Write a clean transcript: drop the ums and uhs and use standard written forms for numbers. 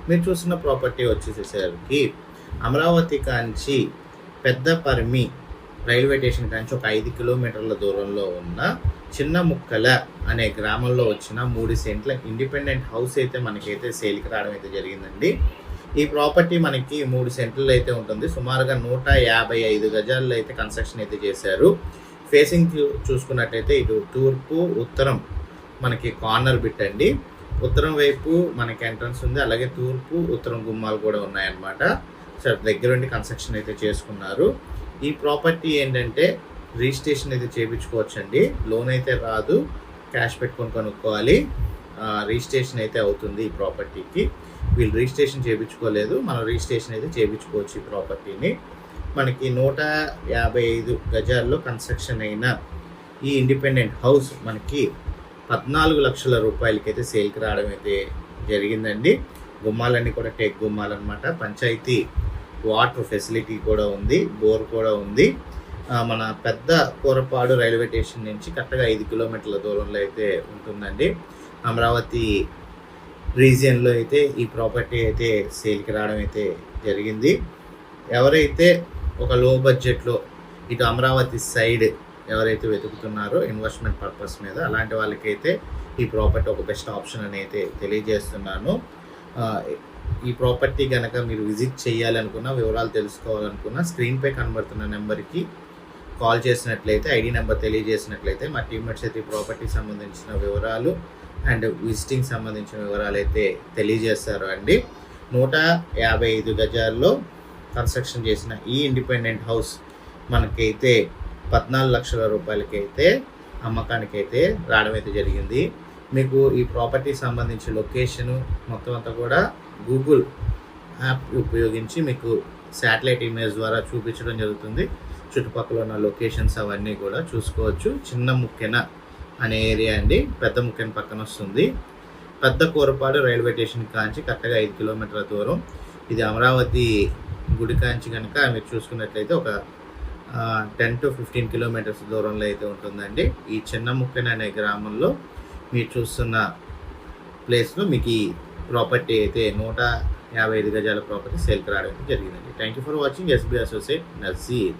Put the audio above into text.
మీరు చూస్తున్న ప్రాపర్టీ వచ్చేసేసరికి అమరావతి కాంచి Peddaparmi railway station కాంచి ఒక 5 కిలోమీటర్ల దూరంలో ఉన్న చిన్న ముక్కల అనే గ్రామంలో వచ్చిన 3 సెంట్ల ఇండిపెండెంట్ హౌస్ అయితే మనకైతే సేల్కి రావడం అయితే జరిగిందండి. ఈ ప్రాపర్టీ మనకి 3 సెంట్లలో అయితే ఉంటుంది. సుమారుగా 155 గజాల్లో అయితే కన్స్ట్రక్షన్ అయితే చేశారు. ఫేసింగ్ చూసుకున్నట్టయితే ఇటు తూర్పు ఉత్తరం మనకి కార్నర్ బిట్ అండి. ఉత్తరం వైపు మనకి ఎంట్రన్స్ ఉంది, అలాగే తూర్పు ఉత్తరం గుమ్మాలు కూడా ఉన్నాయన్నమాట. సార్ దగ్గరుండి కన్స్ట్రక్షన్ అయితే చేసుకున్నారు. ఈ ప్రాపర్టీ ఏంటంటే రిజిస్ట్రేషన్ అయితే చేయించుకోవచ్చండి. లోన్ అయితే రాదు, క్యాష్ పెట్టుకొని కొనుక్కోవాలి. రిజిస్ట్రేషన్ అయితే అవుతుంది ఈ ప్రాపర్టీకి. వీళ్ళు రిజిస్ట్రేషన్ చేయించుకోలేదు, మనం రిజిస్ట్రేషన్ అయితే చేయించుకోవచ్చు ఈ ప్రాపర్టీని. మనకి 155 గజాల్లో కన్స్ట్రక్షన్ అయిన ఈ ఇండిపెండెంట్ హౌస్ మనకి 14 లక్షల రూపాయలకి అయితే సేల్కి రావడం అయితే జరిగిందండి. గుమ్మాలన్నీ కూడా టేక్ గుమ్మాలన్నమాట. పంచాయతీ వాటర్ ఫెసిలిటీ కూడా ఉంది, బోర్ కూడా ఉంది. మన పెద్ద కూరపాడు రైల్వే స్టేషన్ నుంచి కరెక్ట్గా 5 కిలోమీటర్ల దూరంలో అయితే ఉంటుందండి. అమరావతి రీజియన్లో అయితే ఈ ప్రాపర్టీ అయితే సేల్కి రావడం అయితే జరిగింది. ఎవరైతే ఒక లో బడ్జెట్లో ఇటు అమరావతి సైడ్ ఎవరైతే వెతుకుతున్నారో ఇన్వెస్ట్మెంట్ పర్పస్ మీద, అలాంటి వాళ్ళకైతే ఈ ప్రాపర్టీ ఒక బెస్ట్ ఆప్షన్ అని అయితే తెలియజేస్తున్నాను. ఈ ప్రాపర్టీ కనుక మీరు విజిట్ చేయాలనుకున్నా, వివరాలు తెలుసుకోవాలనుకున్నా, స్క్రీన్పై కనబడుతున్న నెంబర్కి కాల్ చేసినట్లయితే, ఐడి నెంబర్ తెలియజేసినట్లయితే మా టీమ్మేట్స్ అయితే ఈ ప్రాపర్టీకి సంబంధించిన వివరాలు అండ్ విజిటింగ్ సంబంధించిన వివరాలు అయితే తెలియజేస్తారు అండి. 155 గజాల్లో కన్స్ట్రక్షన్ చేసిన ఈ ఇండిపెండెంట్ హౌస్ మనకైతే 14 లక్షల రూపాయలకైతే అమ్మకానికైతే రావడం అయితే జరిగింది. మీకు ఈ ప్రాపర్టీకి సంబంధించి లొకేషను మొత్తం అంతా కూడా గూగుల్ యాప్ ఉపయోగించి మీకు శాటిలైట్ ఇమేజ్ ద్వారా చూపించడం జరుగుతుంది. చుట్టుపక్కల ఉన్న లొకేషన్స్ అవన్నీ కూడా చూసుకోవచ్చు. చిన్న ముక్కెన అనే ఏరియా అండి, పెద్ద ముక్కెన పక్కన వస్తుంది. పెద్ద కూరపాడు రైల్వే స్టేషన్ కాంచి కరెక్ట్గా 5 కిలోమీటర్ల దూరం. ఇది అమరావతి గుడి కాంచి కనుక మీరు చూసుకున్నట్లయితే ఒక 10 to 15 కిలోమీటర్స్ దూరంలో అయితే ఉంటుందండి. ఈ చిన్న ముక్కెన అనే గ్రామంలో మీరు చూస్తున్న ప్లేస్లో మీకు ఈ ప్రాపర్టీ అయితే 155 గజాల ప్రాపర్టీ సేల్కి రావడం జరిగిందండి. Thank you for watching. SB associate Nazir.